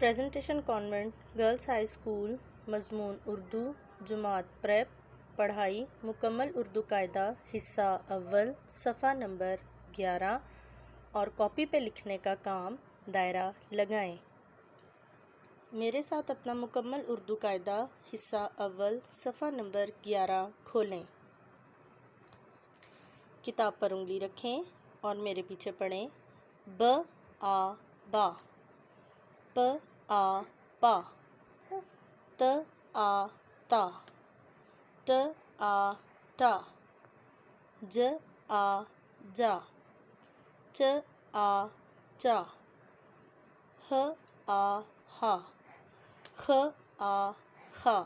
Presentation convent girls high school, मजमून Urdu, Jamaat prep, पढ़ाई मुकम्मल उर्दू कायदा, हिस्सा अव्वल, सफ़ा नंबर 11 और कॉपी पे लिखने का काम दायरा लगाएं। मेरे साथ अपना मुकम्मल उर्दू कायदा हिस्सा अव्वल सफ़ा नंबर 11 खोलें। किताब पर उंगली रखें और मेरे पीछे पढ़ें। ब आ बा, प आ पा, त आ ता, ट आ टा, ज आ जा, च आ चा, ह आ हा, ख आ खा,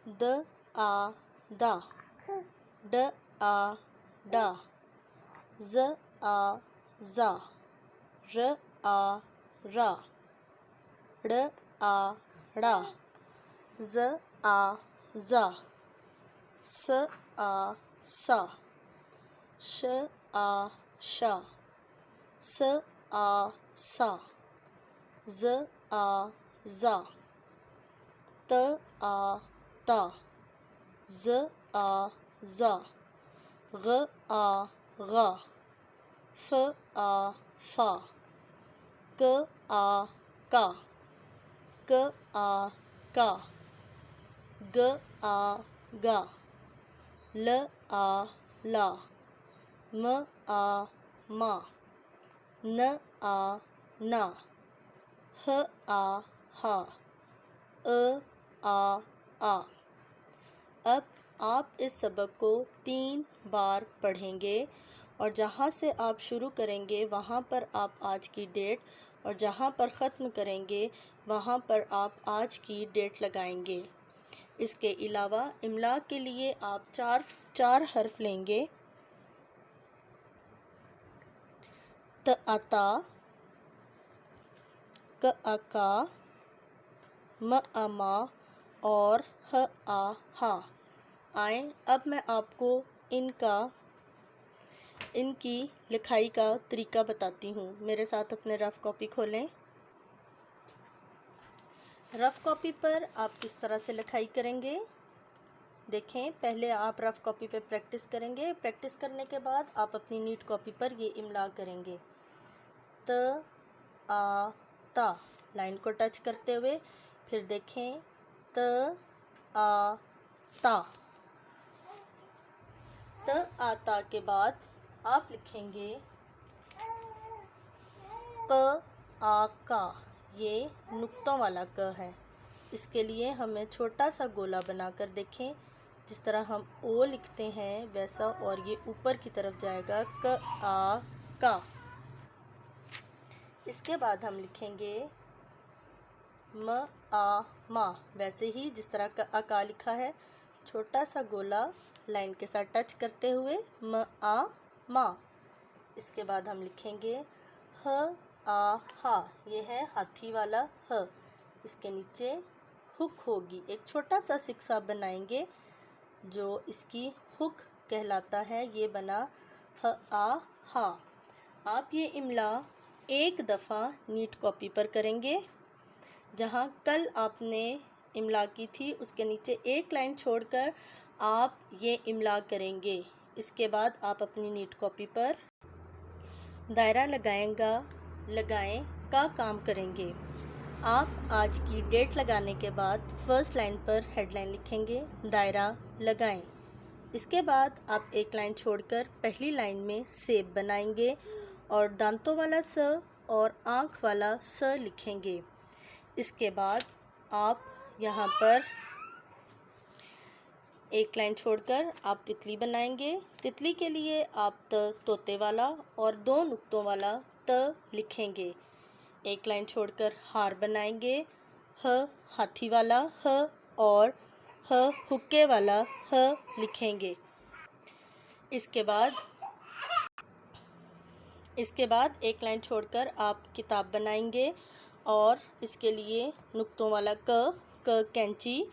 द आ दा, ड आ डा, ज आ जा, र आ रा, ड़ आ ड़ा, ज आ जा, स आ सा, श आ शा, स आ सा, ज आ जा, त आ ता, ज आ जा, ग आ गा, फ आ फा, क आ का, क आ का, ग आ गा, ल आ ला, म आ मा, न आ ना, ह आ हा, अ आ आ। अब आप इस सबक को 3 बार पढ़ेंगे और जहाँ से आप शुरू करेंगे वहाँ पर आप आज की डेट और जहाँ पर ख़त्म करेंगे वहाँ पर आप आज की डेट लगाएंगे। इसके अलावा इमला के लिए आप चार हर्फ लेंगे। त आता, क अका, म अमा और ह आ हा। आए अब मैं आपको इनकी लिखाई का तरीका बताती हूँ। मेरे साथ अपने रफ़ कॉपी खोलें। रफ़ कॉपी पर आप किस तरह से लिखाई करेंगे देखें। पहले आप रफ़ कॉपी पे प्रैक्टिस करेंगे। प्रैक्टिस करने के बाद आप अपनी नीट कॉपी पर ये इमला करेंगे। त आ ता लाइन को टच करते हुए फिर देखें त आ ता। त आ ता के बाद आप लिखेंगे क आ का। ये नुक्तों वाला क है। इसके लिए हमें छोटा सा गोला बनाकर देखें। जिस तरह हम ओ लिखते हैं वैसा, और ये ऊपर की तरफ जाएगा क आ का। इसके बाद हम लिखेंगे म आ मा, वैसे ही जिस तरह का आ का लिखा है। छोटा सा गोला लाइन के साथ टच करते हुए म आ मा। इसके बाद हम लिखेंगे ह आ हा। ये है हाथी वाला ह। इसके नीचे हुक होगी। एक छोटा सा सिक्सा बनाएंगे जो इसकी हुक कहलाता है। ये बना ह आ हा। आप ये इमला एक दफ़ा नीट कॉपी पर करेंगे। जहाँ कल आपने इमला की थी उसके नीचे एक लाइन छोड़कर आप ये इमला करेंगे। इसके बाद आप अपनी नीट कॉपी पर दायरा लगाएं का काम करेंगे। आप आज की डेट लगाने के बाद फर्स्ट लाइन पर हेडलाइन लिखेंगे दायरा लगाएं। इसके बाद आप एक लाइन छोड़कर पहली लाइन में सेब बनाएंगे और दांतों वाला स और आँख वाला स लिखेंगे। इसके बाद आप यहाँ पर एक लाइन छोड़कर आप तितली बनाएंगे। तितली के लिए आप तोते वाला और 2 नुक्तों वाला त लिखेंगे। एक लाइन छोड़कर हार बनाएंगे। ह हाथी वाला ह और ह हुक्के वाला ह लिखेंगे। इसके बाद एक लाइन छोड़कर आप किताब बनाएंगे और इसके लिए नुक्तों वाला क कैंची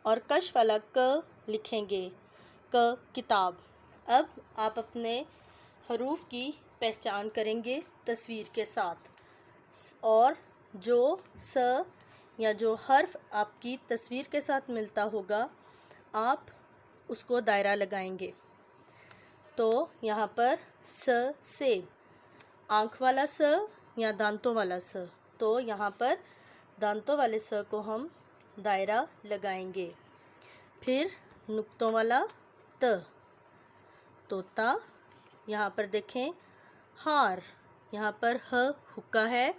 और कश वाला क लिखेंगे। क किताब। अब आप अपने हरूफ की पहचान करेंगे तस्वीर के साथ। और जो स या जो हर्फ आपकी तस्वीर के साथ मिलता होगा आप उसको दायरा लगाएंगे। तो यहाँ पर स सेब, आँख वाला स या दांतों वाला स, तो यहाँ पर दांतों वाले स को हम दायरा लगाएंगे। फिर नुक्तों वाला त, तोता। यहाँ पर देखें हार, यहाँ पर ह हुक्का है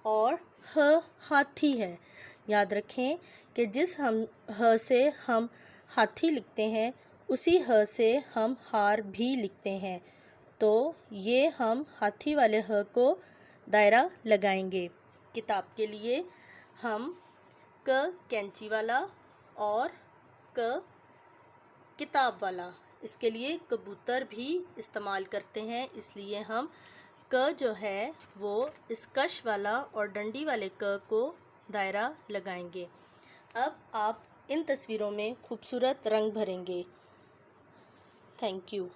और ह हाथी है। याद रखें कि जिस ह से हम हाथी लिखते हैं उसी ह से हम हार भी लिखते हैं। तो ये हम हाथी वाले ह को दायरा लगाएंगे। किताब के लिए हम क कैंची वाला और क किताब वाला, इसके लिए कबूतर भी इस्तेमाल करते हैं, इसलिए हम क जो है वो इस कश वाला और डंडी वाले क को दायरा लगाएंगे। अब आप इन तस्वीरों में खूबसूरत रंग भरेंगे। Thank you.